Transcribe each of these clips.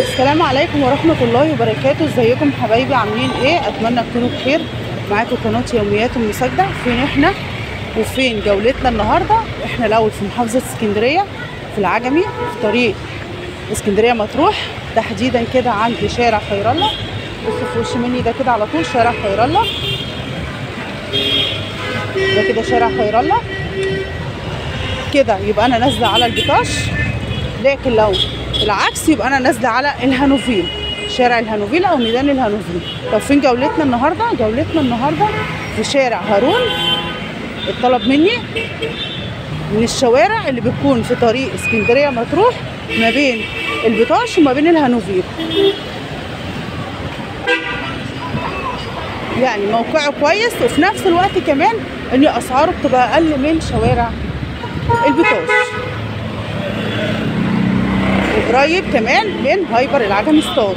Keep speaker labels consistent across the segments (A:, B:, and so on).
A: السلام عليكم ورحمة الله وبركاته. ازيكم حبايبي، عاملين ايه؟ اتمنى تكونوا بخير. معاكم قناة يوميات ام ساجدة. فين احنا وفين جولتنا النهارده؟ احنا الاول في محافظة اسكندرية في العجمي، في طريق اسكندرية مطروح، تحديدا كده عند شارع خير الله. بصوا في وش مني ده كده على طول شارع خير الله، ده كده شارع خير الله كده، يبقى انا نازله على البطاش. لكن لو العكس يبقى انا نازله على الهانوفيل، شارع الهانوفيل او ميدان الهانوفيل. طب فين جولتنا النهارده؟ جولتنا النهارده في شارع هارون. الطلب مني من الشوارع اللي بتكون في طريق اسكندريه مطروح ما بين البطاش وما بين الهانوفيل، يعني موقعه كويس وفي نفس الوقت كمان ان اسعاره بتبقى اقل من شوارع البطاش، وقريب كمان من هايبر العجمي ستار.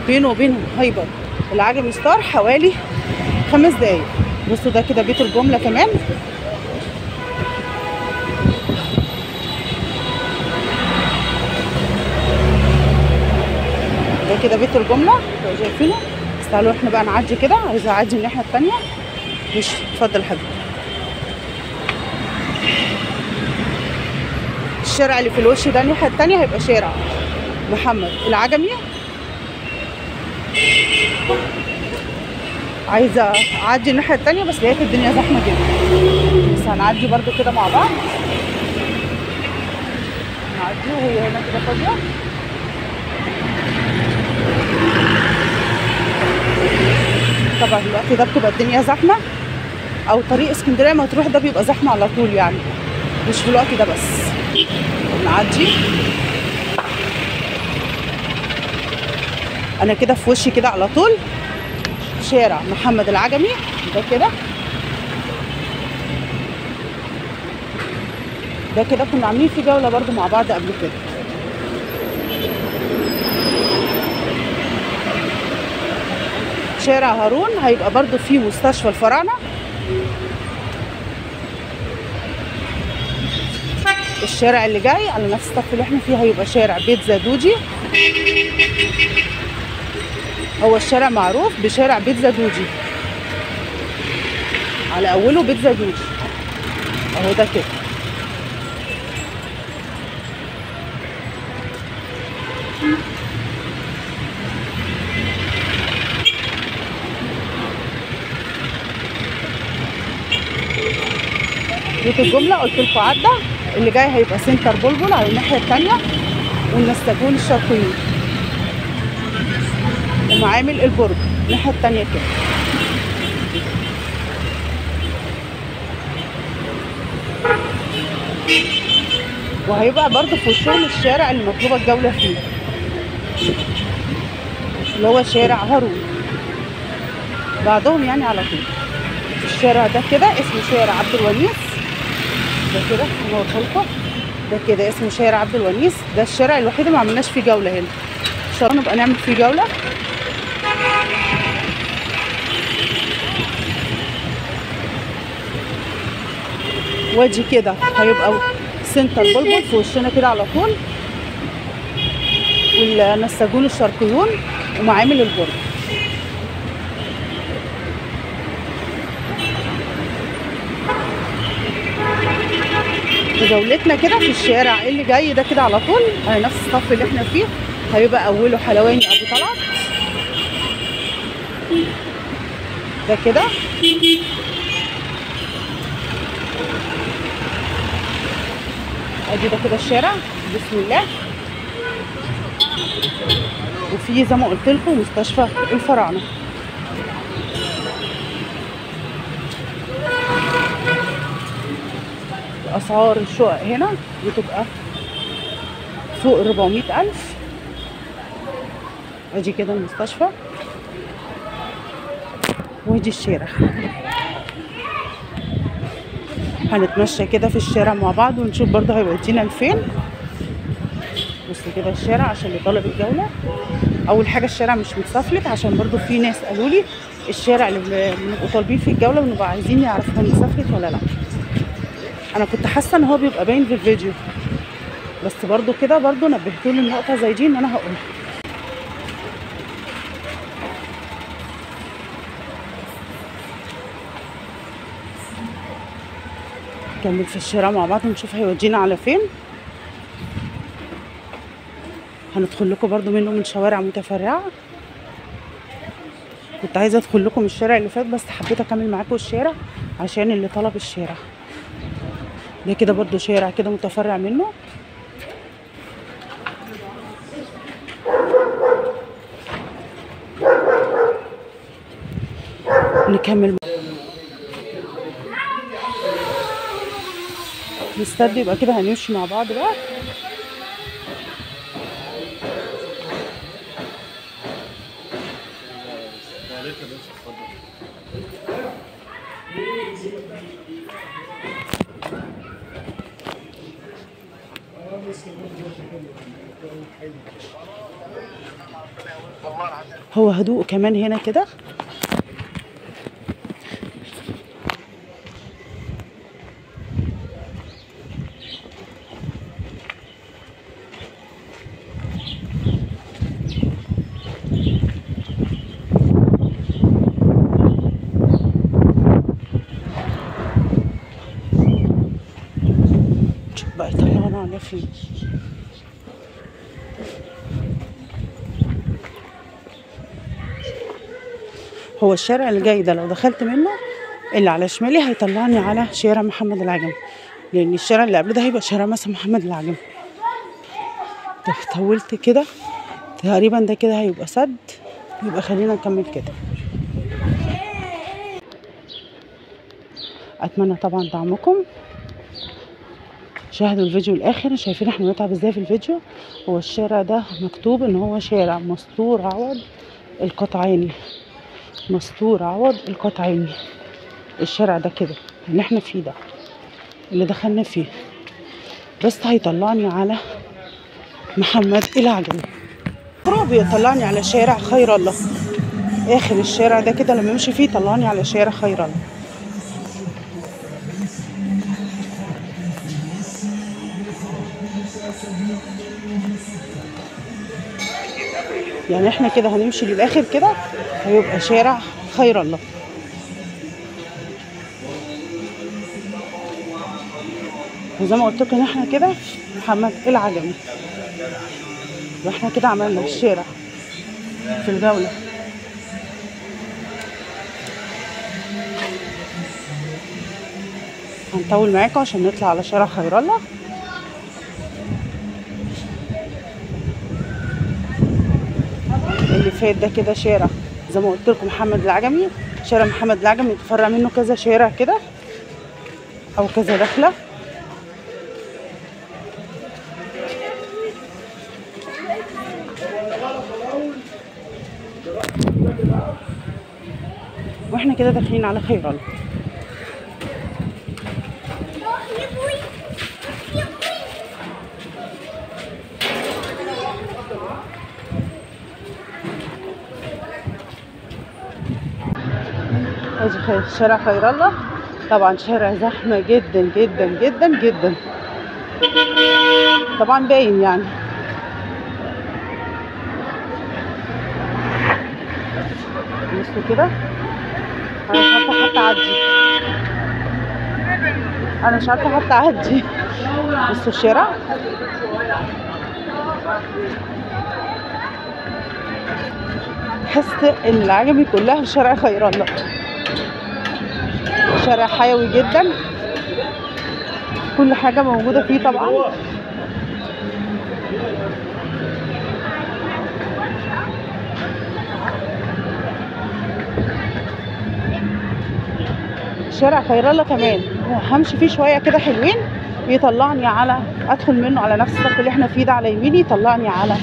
A: بينه وبين هايبر العجمي ستار حوالي 5 دقايق. بصوا ده كده بيت الجمله كمان، ده كده بيت الجمله شايفينه. بس تعالوا احنا بقى نعدي كده، عايزه اعدي الناحيه الثانيه. مش اتفضل حبيبي. الشارع اللي في الوش ده الناحيه الثانيه هيبقى شارع محمد العجمي. عايزه اعدي الناحيه الثانيه بس لقيت الدنيا زحمه جدا، بس هنعدي برده كده مع بعض. نعدي وهي هنا كده فاضيه. طبعا الوقت ده بتبقى الدنيا زحمه، او طريق اسكندريه مطروح ده بيبقى زحمه على طول، يعني مش في الوقت ده بس. نعدي انا كده في وشي كده على طول شارع محمد العجمي، ده كده كنا عاملين فيه جوله برضو مع بعض قبل كده. شارع هارون هيبقى برضو فيه مستشفى الفراعنه. الشارع اللي جاي على نفس الصف اللي احنا فيه هيبقى شارع بيتزا دوجي. هو الشارع معروف بشارع بيتزا دوجي، على اوله بيتزا دوجي اهو ده كده. بيت الجمله قلت لكم عدى. اللي جاي هيبقى سنتر بلبل على الناحيه الثانيه، والنساجون الشرقيين ومعامل البرج الناحيه الثانيه كده. وهيبقى برضه في وشهم الشارع اللي مطلوبه الجوله فيه، اللي هو شارع هارون بعدهم يعني على طول. الشارع ده كده اسمه شارع عبد الونيس، ده كده انا قلت لكم ده كده اسمه شارع عبد الونيس. ده الشارع الوحيد اللي ما عملناش فيه جوله هنا، ان شاء الله نبقى نعمل فيه جوله. وادي كده هيبقى سنتر بلبل في وشنا كده على طول، والنساجون الشرقيون ومعامل البرج. وجولتنا كده في الشارع اللي جاي ده كده على طول على نفس الصف اللي احنا فيه هيبقى اوله حلواني ابو طلعت، ده كده. ادي ده كده الشارع بسم الله. وفي زي ما قلت لكم مستشفى الفراعنه. اسعار الشقق هنا بتبقى فوق 400,000. ادي كده المستشفى وادي الشارع. هنتمشى كده في الشارع مع بعض ونشوف برضه هيودينا لفين. بصوا كده الشارع عشان اللي طالب الجوله. اول حاجه الشارع مش متصفلت، عشان برضه في ناس قالوا لي الشارع اللي بنبقوا طالبين فيه الجوله بنبقى عايزين يعرفوا هو متصفلت ولا لا. انا كنت حاسه ان هو بيبقى باين في الفيديو، بس برضو كده برضو نبهتولي النقطه زي دي ان انا هقولها. نكمل في الشارع مع بعض نشوف هيودينا على فين. هندخل لكم برضو منه من شوارع متفرعه. كنت عايزه ادخل لكم الشارع اللي فات بس حبيت اكمل معاكم الشارع عشان اللي طلب الشارع ده. كده برضو شارع كده متفرع منه. نكمل نستد يبقى كده هنمشي مع بعض بقى. هو هدوء كمان هنا كده. شوف بقى يطلعنا على فين. هو الشارع اللي جاي ده لو دخلت منه اللي على شمالي هيطلعني على شارع محمد العجمي، لان الشارع اللي قبل ده هيبقى شارع مثلا محمد العجمي. طولت كده تقريبا، ده كده هيبقى سد. يبقى خلينا نكمل كده. اتمنى طبعا دعمكم، شاهدوا الفيديو الاخر. شايفين احنا بنتعب ازاي في الفيديو. هو الشارع ده مكتوب ان هو شارع مستور عوض القطعيني، مستور عوض القطعيني. الشارع ده كده اللي احنا فيه ده اللي دخلنا فيه، بس هيطلعني على محمد العجمي. بيطلعني على شارع خير الله. اخر الشارع ده كده لما امشي فيه طلعني على شارع خير الله. يعني احنا كده هنمشي للاخر كده هيبقى شارع خير الله. وزي ما قلت لكم ان احنا كده محمد العجمي، واحنا كده عملنا الشارع في الجولة. هنطول معاكم عشان نطلع على شارع خير الله. اللي فات ده كده شارع زي ما قلت لكم محمد العجمي. شارع محمد العجمي يتفرع منه كذا شارع كده او كذا دخله. واحنا كده داخلين على خير الله. ادي شارع خير الله. طبعا شارع زحمه جدا جدا جدا جدا، طبعا باين يعني. بصوا كده انا مش عارفه حتى اعدي، انا مش عارفه حتى اعدي. بصوا الشارع حس ان العجمي كلها في شارع خير الله. شارع حيوي جدا، كل حاجه موجوده فيه طبعا. شارع خير الله كمان همشي فيه شويه كده حلوين، يطلعني على ادخل منه على نفس الصف اللي احنا فيه ده على يميني، يطلعني على